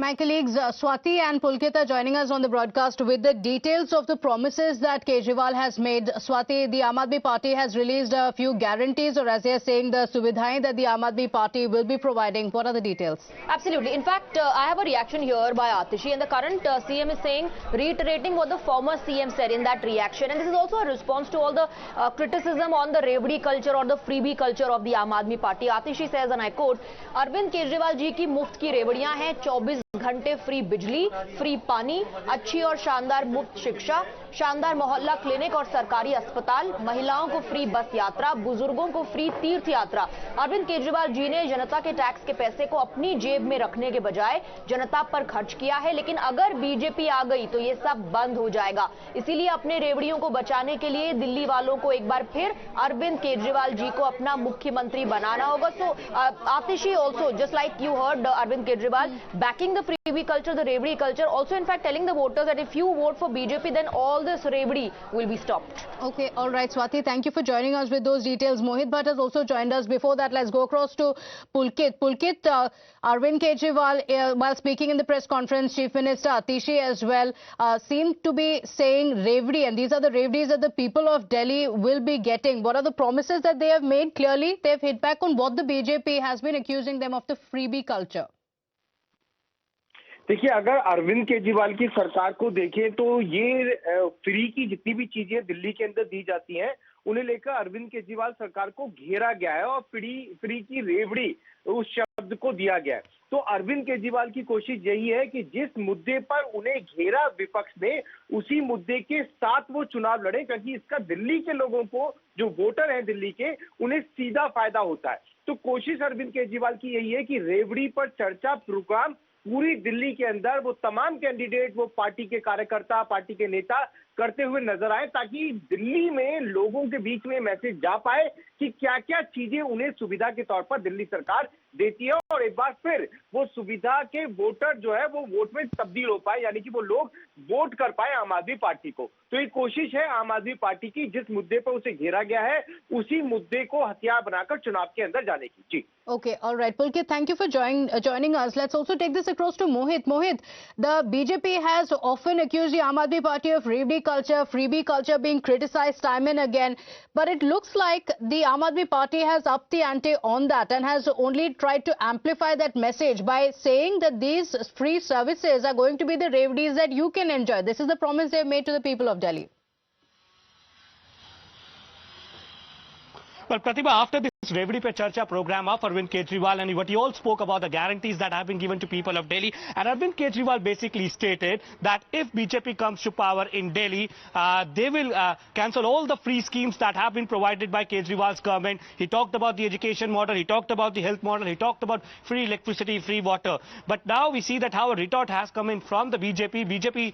My colleagues Swati and Pulkit are joining us on the broadcast with the details of the promises that Kejriwal has made. Swati, the Aam Aadmi Party has released a few guarantees, or as they are saying, the suvidhaएं that the Aam Aadmi Party will be providing. What are the details? Absolutely. In fact, I have a reaction here by Atishi, and the current CM is saying, reiterating what the former CM said in that reaction. And this is also a response to all the criticism on the revdi culture or the freebie culture of the Aam Aadmi Party. Atishi says, and I quote, Arvind Kejriwal ji की मुफ्त की रेवड़ियां हैं, 24 घंटे free बिजली, free पानी, अच्छी और शानदार मुफ्त शिक्षा, शानदार मोहल्ला क्लिनिक और सरकारी अस्पताल, महिलाओं को फ्री बस यात्रा, बुजुर्गों को फ्री तीर्थ यात्रा। अरविंद केजरीवाल जी ने जनता के टैक्स के पैसे को अपनी जेब में रखने के बजाय जनता पर खर्च किया है, लेकिन अगर बीजेपी आ गई तो ये सब बंद हो जाएगा। इसीलिए अपने रेवड़ियों को बचाने के लिए दिल्ली वालों को एक बार फिर अरविंद केजरीवाल जी को अपना मुख्यमंत्री बनाना होगा। So Atishi also, just like you heard Arvind Kejriwal backing the freebie culture, the revdi culture, also in fact telling the voters that if you vote for BJP, then all this revdi will be stopped. Okay, all right, Swati, thank you for joining us with those details. Mohit Bhatt has also joined us. Before that, let's go across to Pulkit. Pulkit, Arvind Kejriwal, while speaking in the press conference, Chief Minister Atishi as well, seemed to be saying revdi, and these are the revdis that the people of Delhi will be getting. What are the promises that they have made? Clearly, they've hit back on what the BJP has been accusing them of, the freebie culture. देखिए, अगर अरविंद केजरीवाल की सरकार को देखें तो ये free की जितनी भी चीजें दिल्ली के अंदर दी जाती हैं, उन्हें लेकर अरविंद केजरीवाल सरकार को घेरा गया है और फ्री की रेवड़ी उस शब्द को दिया गया है। तो अरविंद केजरीवाल की कोशिश यही है कि जिस मुद्दे पर उन्हें घेरा विपक्ष ने, उसी मुद्दे के साथ वो चुनाव लड़े, क्योंकि इसका दिल्ली के लोगों को, जो वोटर हैं दिल्ली के, उन्हें सीधा फायदा होता है। तो कोशिश अरविंद केजरीवाल की यही है कि रेवड़ी पर चर्चा प्रोग्राम पूरी दिल्ली के अंदर वो तमाम कैंडिडेट, वो पार्टी के कार्यकर्ता, पार्टी के नेता करते हुए नजर आए, ताकि दिल्ली में लोगों के बीच में मैसेज जा पाए कि क्या क्या चीजें उन्हें सुविधा के तौर पर दिल्ली सरकार देती है, और एक बार फिर वो सुविधा के वोटर जो है वो वोट में तब्दील हो पाए, यानी कि वो लोग वोट कर पाए आम आदमी पार्टी को। तो ये कोशिश है आम आदमी पार्टी की, जिस मुद्दे पर उसे घेरा गया है उसी मुद्दे को हथियार बनाकर चुनाव के अंदर जाने की। जी, okay, all right, Pulkit, thank you for joining us. Let's also take this across to Mohit. Mohit, the BJP has often accused the Aam Aadmi Party of revdi culture, freebie culture being criticized time and again, but it looks like the Aam Aadmi Party has upped the ante on that and has only tried to amplify that message by saying that these free services are going to be the revdis that you can enjoy. This is the promise they've made to the people of Delhi. Well, Pratibha, after this Revdi Pe Charcha program of Arvind Kejriwal, and what he all spoke about the guarantees that have been given to people of Delhi, and Arvind Kejriwal basically stated that if BJP comes to power in Delhi, they will cancel all the free schemes that have been provided by Kejriwal's government. He talked about the education model, he talked about the health model, he talked about free electricity, free water. But now we see that how a retort has come in from the BJP.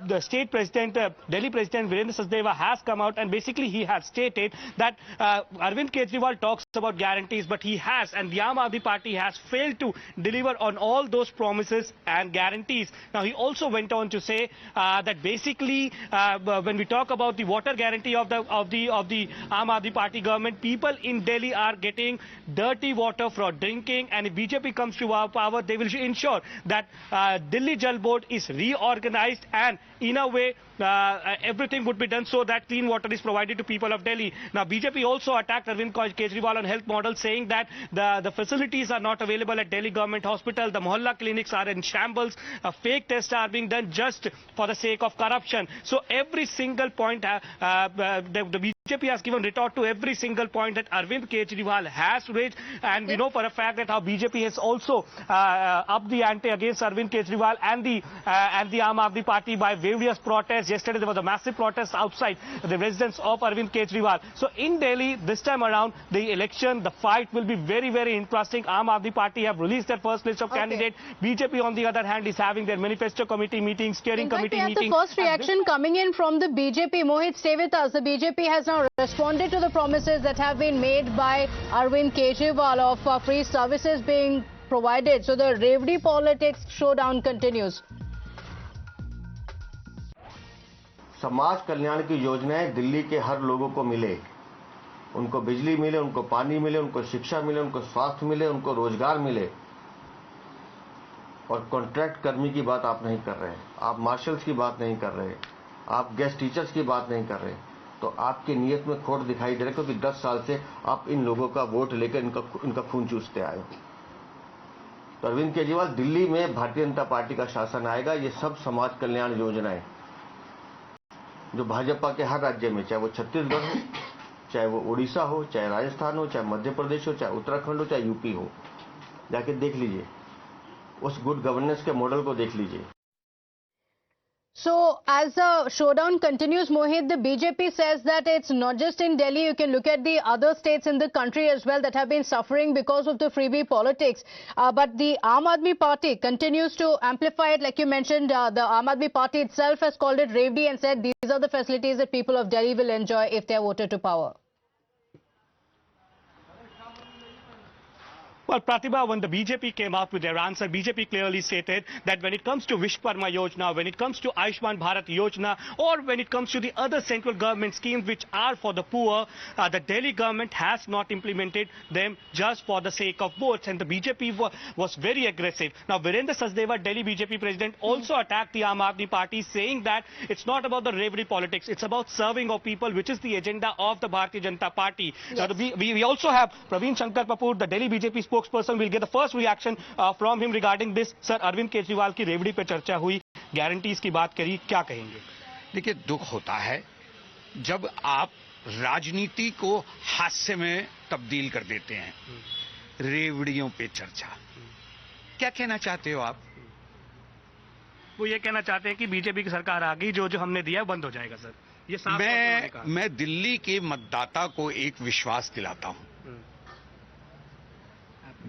The state president, Delhi President Virendra Sachdeva has come out, and basically he has stated that Arvind Kejriwal talks about guarantees, but he has, and the Aam Aadmi Party has failed to deliver on all those promises and guarantees. Now, he also went on to say that basically, when we talk about the water guarantee of the Aam Aadmi Party government, people in Delhi are getting dirty water for drinking, and if BJP comes to power, they will ensure that Delhi Jal Board is reorganized, and in a way, everything would be done so that clean water is provided to people of Delhi. Now, BJP also attacked Arvind Kejriwal on health model, saying that the facilities are not available at Delhi government hospital, the mohalla clinics are in shambles, fake tests are being done just for the sake of corruption. So every single point, the BJP has given retort to every single point that Arvind Kejriwal has raised, and we know for a fact that how BJP has also upped the ante against Arvind Kejriwal and the Aam Aadmi Party by various protests. Yesterday there was a massive protest outside the residence of Arvind Kejriwal. So in Delhi this time around, the election, the fight will be very, very interesting. Aam Aadmi Party have released their first list of candidates. BJP on the other hand is having their manifesto committee meeting, steering committee meeting. The first reaction coming in from the BJP. Mohit, stay with us. The BJP has now responded to the promises that have been made by Arvind Kejriwal of free services being provided. So the revdi politics showdown continues. समाज कल्याण की योजनाएं दिल्ली के हर लोगों को मिले, उनको बिजली मिले, उनको पानी मिले, उनको शिक्षा मिले, उनको स्वास्थ्य मिले, उनको रोजगार मिले। और कॉन्ट्रैक्ट कर्मी की बात आप नहीं कर रहे, आप मार्शल्स की बात नहीं कर रहे, आप गेस्ट टीचर्स की बात नहीं कर रहे, तो आपकी नीयत में खोट दिखाई दे रही है, क्योंकि 10 साल से आप इन लोगों का वोट लेकर इनका खून चूसते आए हो। तो अरविंद केजरीवाल, दिल्ली में भारतीय जनता पार्टी का शासन आएगा, ये सब समाज कल्याण योजनाएं जो भाजपा के हर राज्य में, चाहे वो छत्तीसगढ़ हो, चाहे वो उड़ीसा हो, चाहे राजस्थान हो, चाहे मध्य प्रदेश हो, चाहे उत्तराखंड हो, चाहे यूपी हो, जाके देख लीजिए, उस गुड गवर्नेंस के मॉडल को देख लीजिए। So, as the showdown continues, Mohit, the BJP says that it's not just in Delhi. You can look at the other states in the country as well that have been suffering because of the freebie politics. But the Aam Aadmi Party continues to amplify it. Like you mentioned, the Aam Aadmi Party itself has called it Revdi and said these are the facilities that people of Delhi will enjoy if they are voted to power. Well, Pratibha, when the BJP came out with their answer, BJP clearly stated that when it comes to Vishwakarma Yojana, when it comes to Ayushman Bharat Yojana, or when it comes to the other central government schemes which are for the poor, the Delhi government has not implemented them just for the sake of votes. And the BJP was very aggressive. Now, Virendra Sachdeva, Delhi BJP president, also attacked the Aam Aadmi Party, saying that it's not about the Revdi politics, it's about serving of people, which is the agenda of the Bharatiya Janata Party. Yes. Now, we also have Praveen Shankar Kapoor, the Delhi BJP spokesperson. We'll get the first reaction from him regarding this. Sir, Arvind Kejriwal की रेवड़ी पे चर्चा हुई, guarantees की बात करी, क्या कहेंगे? देखिए, दुख होता है जब आप राजनीति को हास्य में तब्दील कर देते हैं। रेवड़ियों पे चर्चा, क्या कहना चाहते हो आप? वो ये कहना चाहते हैं कि बीजेपी की सरकार आ गई, जो हमने दिया है बंद हो जाएगा। सर, ये साफ मैं दिल्ली के मतदाता को एक विश्वास दिलाता हूं।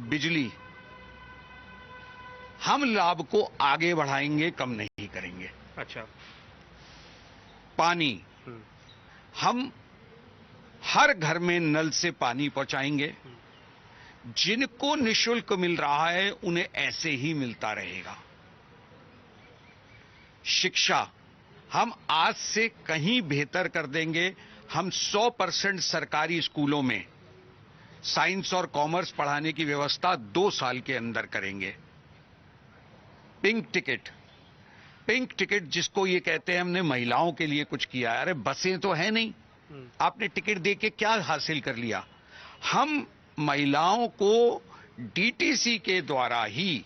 बिजली, हम लाभ को आगे बढ़ाएंगे, कम नहीं करेंगे। अच्छा। पानी, हम हर घर में नल से पानी पहुंचाएंगे। जिनको निःशुल्क मिल रहा है उन्हें ऐसे ही मिलता रहेगा। शिक्षा, हम आज से कहीं बेहतर कर देंगे। हम 100% सरकारी स्कूलों में साइंस और कॉमर्स पढ़ाने की व्यवस्था 2 साल के अंदर करेंगे। पिंक टिकट जिसको ये कहते हैं हमने महिलाओं के लिए कुछ किया। अरे बसें तो है नहीं, आपने टिकट दे के क्या हासिल कर लिया? हम महिलाओं को डीटीसी के द्वारा ही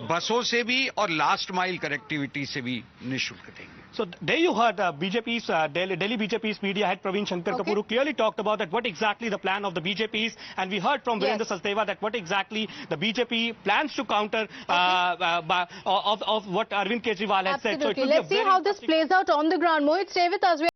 बसों से भी और लास्ट माइल कनेक्टिविटी से भी निःशुल्क देंगे। So there you heard BJP's Delhi BJP's media head Praveen Shankar Kapoor, who clearly talked about that what exactly the plan of the BJP is, and we heard from Virendra Sachdeva that what exactly the BJP plans to counter of what Arvind Kejriwal has said. So Let's see how this plays out on the ground. Mohit, stay with us.